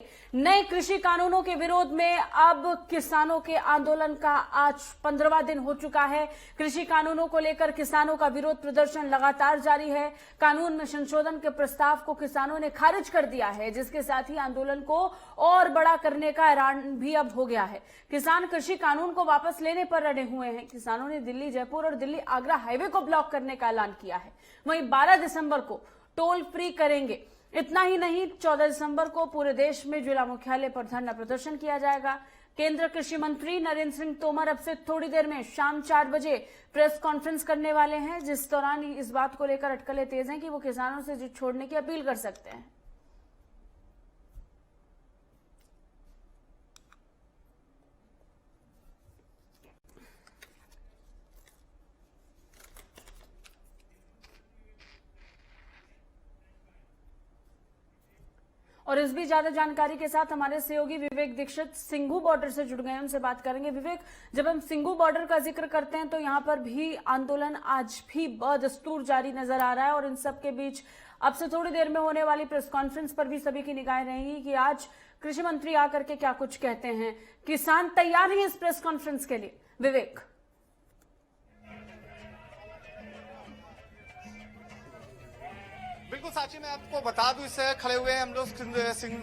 नए कृषि कानूनों के विरोध में अब किसानों के आंदोलन का आज 15वां दिन हो चुका है। कृषि कानूनों को लेकर किसानों का विरोध प्रदर्शन लगातार जारी है। कानून में संशोधन के प्रस्ताव को किसानों ने खारिज कर दिया है, जिसके साथ ही आंदोलन को और बड़ा करने का ऐलान भी अब हो गया है। किसान कृषि कानून को वापस लेने पर अड़े हुए हैं। किसानों ने दिल्ली जयपुर और दिल्ली आगरा हाईवे को ब्लॉक करने का ऐलान किया है। वहीं 12 दिसंबर को टोल फ्री करेंगे। इतना ही नहीं, 14 दिसंबर को पूरे देश में जिला मुख्यालय पर धरना प्रदर्शन किया जाएगा। केंद्रीय कृषि मंत्री नरेंद्र सिंह तोमर अब से थोड़ी देर में शाम 4 बजे प्रेस कॉन्फ्रेंस करने वाले हैं, जिस दौरान इस बात को लेकर अटकलें तेज हैं कि वो किसानों से जिद छोड़ने की अपील कर सकते हैं। और इस भी ज्यादा जानकारी के साथ हमारे सहयोगी विवेक दीक्षित सिंघू बॉर्डर से जुड़ गए हैं, उनसे बात करेंगे। विवेक, जब हम सिंघू बॉर्डर का जिक्र करते हैं तो यहाँ पर भी आंदोलन आज भी बदस्तूर जारी नजर आ रहा है और इन सब के बीच अब से थोड़ी देर में होने वाली प्रेस कॉन्फ्रेंस पर भी सभी की निगाहें रहेंगी कि आज कृषि मंत्री आकर के क्या कुछ कहते हैं। किसान तैयार हैं इस प्रेस कॉन्फ्रेंस के लिए? विवेक, बिल्कुल साची, मैं आपको बता दूं, इससे खड़े हुए हैं हम लोग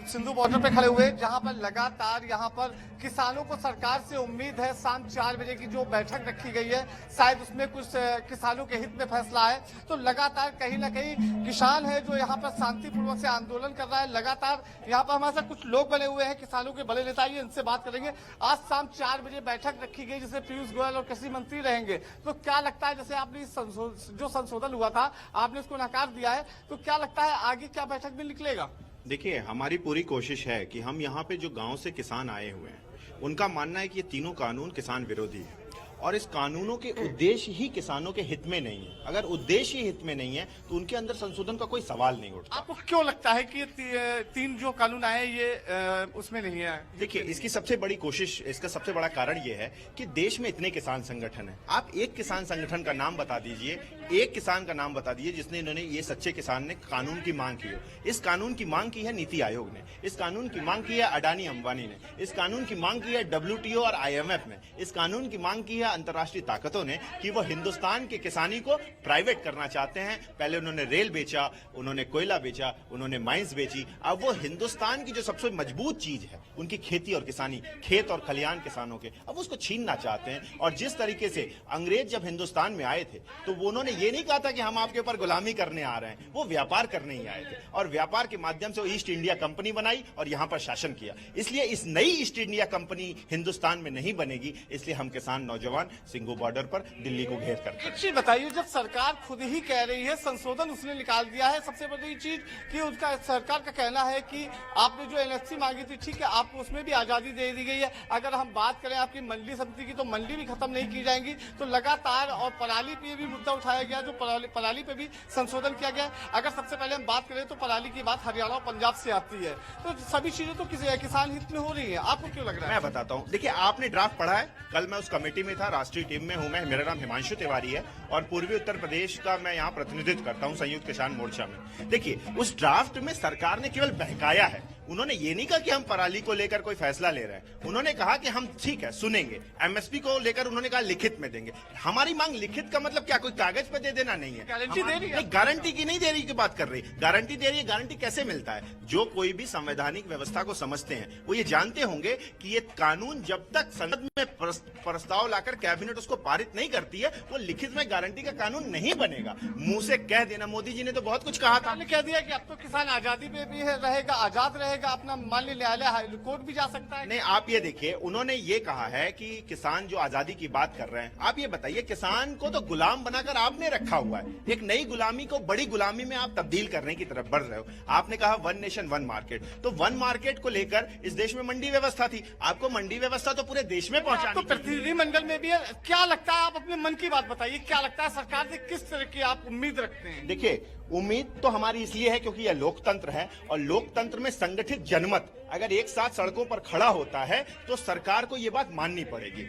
सिंधु बॉर्डर पे खड़े हुए, जहां पर लगातार यहां पर किसानों को सरकार से उम्मीद है। शाम 4 बजे की जो बैठक रखी गई है, शायद उसमें कुछ किसानों के हित में फैसला है। तो लगातार कहीं ना कहीं किसान है जो यहाँ पर शांतिपूर्वक से आंदोलन कर रहा है। लगातार यहाँ पर हमारे साथ कुछ लोग बने हुए हैं, किसानों के बड़े नेता, इनसे बात करेंगे। आज शाम 4 बजे बैठक रखी गई, जिससे पीयूष गोयल और कृषि मंत्री रहेंगे। तो क्या लगता है, जैसे आपने जो संशोधन हुआ था आपने उसको नकार दिया है, तो क्या लगता है आगे क्या बैठक में निकलेगा? देखिए, हमारी पूरी कोशिश है कि हम यहाँ पे जो गांव से किसान आए हुए हैं, उनका मानना है कि ये तीनों कानून किसान विरोधी है और इस कानूनों के उद्देश्य ही किसानों के हित में नहीं है। अगर उद्देश्य ही हित में नहीं है तो उनके अंदर संशोधन का कोई सवाल नहीं उठता। आपको क्यों लगता है कि ये तीन जो कानून आए ये उसमें नहीं है? देखिए, इसकी सबसे बड़ी कोशिश, इसका सबसे बड़ा कारण ये है कि देश में इतने किसान संगठन हैं। आप एक किसान संगठन का नाम बता दीजिए, एक किसान का नाम बता दीजिए जिसने इन्होंने ये सच्चे किसान ने कानून की मांग की हो। इस कानून की मांग की है नीति आयोग ने, इस कानून की मांग की है अडानी अंबानी ने, इस कानून की मांग की है WTO और IMF ने, इस कानून की मांग की है अंतर्राष्ट्रीय ताकतों ने कि वो हिंदुस्तान के किसानी को प्राइवेट करना चाहते हैं। पहले उन्होंने रेल बेचा, उन्होंने कोयला बेचा, उन्होंने माइंस बेची। अब वो हिंदुस्तान की जो सबसे मजबूत चीज है, उनकी खेती और किसानी, खेत और खलियान किसानों के, अब उसको छीनना चाहते हैं। और जिस तरीके से अंग्रेज जब हिंदुस्तान में आए थे तो वो उन्होंने ये नहीं कहा था कि हम आपके ऊपर गुलामी करने आ रहे हैं, वो व्यापार करने ही आए थे और व्यापार के माध्यम से वो ईस्ट इंडिया कंपनी बनाई और यहां पर शासन किया। इसलिए इस नई ईस्ट इंडिया कंपनी हिंदुस्तान में नहीं बनेगी। इसलिए हम किसान नौजवान सिंघू बॉर्डर पर दिल्ली को घेर कर। एक चीज बताइए, जब सरकार खुद ही कह रही है संशोधन उसने निकाल दिया है, सबसे बड़ी चीज कि उसका सरकार का कहना है कि आपने जो NSC मांगी थी, ठीक है, आपको उसमें भी आजादी दे दी गई है। अगर हम बात करें आपकी मंडी समिति की, तो मंडी भी खत्म नहीं की जाएंगी। तो लगातार और पराली पे भी मुद्दा उठाया गया, जो पराली पे भी संशोधन किया गया। अगर सबसे पहले हम बात करें तो पराली की बात हरियाणा और पंजाब से आती है, तो सभी चीजें तो किसान हित में हो रही है। आपको क्यों लग रहा है? मैं बताता हूं। देखिए, आपने ड्राफ्ट पढ़ा है, कल मैं उस कमेटी में था, राष्ट्रीय टीम में हूं मैं। मेरा नाम हिमांशु तिवारी है और पूर्वी उत्तर प्रदेश का मैं यहाँ प्रतिनिधित्व करता हूँ संयुक्त किसान मोर्चा में। देखिए, उस ड्राफ्ट में सरकार ने केवल बहकाया है। उन्होंने ये नहीं कहा कि हम पराली को लेकर कोई फैसला ले रहे हैं। उन्होंने कहा कि हम ठीक है सुनेंगे। MSP को लेकर उन्होंने कहा लिखित में देंगे। हमारी मांग लिखित का मतलब क्या, कोई कागज पे दे देना नहीं है। गारंटी दे रही है? गारंटी की नहीं दे रही की बात कर रही, गारंटी दे रही है। गारंटी कैसे मिलता है? जो कोई भी संवैधानिक व्यवस्था को समझते हैं वो ये जानते होंगे कि ये कानून जब तक संसद में प्रस्ताव लाकर कैबिनेट उसको पारित नहीं करती है, वो लिखित में गारंटी का कानून नहीं बनेगा। मुंह से कह देना, मोदी जी ने तो बहुत कुछ कहा था, कह दिया कि अब तो किसान आजादी पे भी रहेगा, आजाद रहेगा, अपना मान न्यायालय हाई कोर्ट भी जा सकता है। नहीं, आप ये देखिए, उन्होंने ये कहा है कि किसान जो आजादी की बात कर रहे हैं, आप ये बताइए, किसान को तो गुलाम बनाकर आपने रखा हुआ है। एक नई गुलामी को बड़ी गुलामी में आप तब्दील करने की तरफ बढ़ रहे हो। आपने कहा 1 नेशन 1 मार्केट, तो 1 मार्केट को लेकर इस देश में मंडी व्यवस्था थी। आपको मंडी व्यवस्था तो पूरे देश में पहुंचानी, तो प्रतिनिधिमंडल में भी है। क्या लगता है, आप अपने मन की बात बताइए, क्या लगता है सरकार से किस तरह की आप उम्मीद रखते हैं? देखिए, उम्मीद तो हमारी इसलिए है क्योंकि यह लोकतंत्र है और लोकतंत्र में संगठित जनमत अगर एक साथ सड़कों पर खड़ा होता है तो सरकार को यह बात माननी पड़ेगी।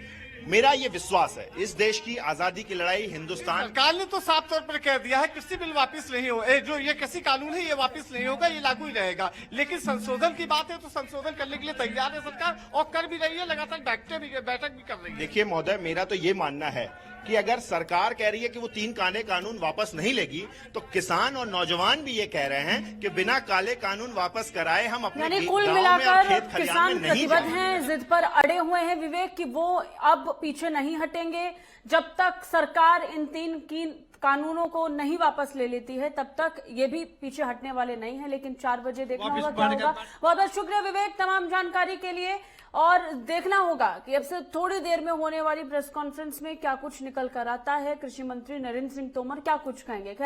मेरा ये विश्वास है इस देश की आजादी की लड़ाई हिंदुस्तान सरकार ने तो साफ तौर पर कह दिया है कृषि बिल वापस नहीं हो जो ये कृषि कानून है ये वापस नहीं होगा, ये लागू ही रहेगा। लेकिन संशोधन की बात है तो संशोधन करने के लिए तैयार है सरकार और कर भी रही है, लगातार बैठक भी कर रही है। देखिए महोदय, मेरा तो ये मानना है कि अगर सरकार कह रही है कि वो 3 काले कानून वापस नहीं लेगी तो किसान और नौजवान भी ये कह रहे हैं कि बिना काले कानून वापस कराए हम अपने यानी गांव कुल में और मिलाकर खेत खलिहान किसान में नहीं प्रतिबद्ध जाएंगे। हैं, जिद पर अड़े हुए हैं विवेक कि वो अब पीछे नहीं हटेंगे जब तक सरकार इन 3 कानूनों को नहीं वापस ले लेती है, तब तक ये भी पीछे हटने वाले नहीं है। लेकिन 4 बजे देखना होगा क्या होगा। बहुत बहुत शुक्रिया विवेक तमाम जानकारी के लिए, और देखना होगा कि अब से थोड़ी देर में होने वाली प्रेस कॉन्फ्रेंस में क्या कुछ निकल कर आता है। कृषि मंत्री नरेंद्र सिंह तोमर क्या कुछ कहेंगे।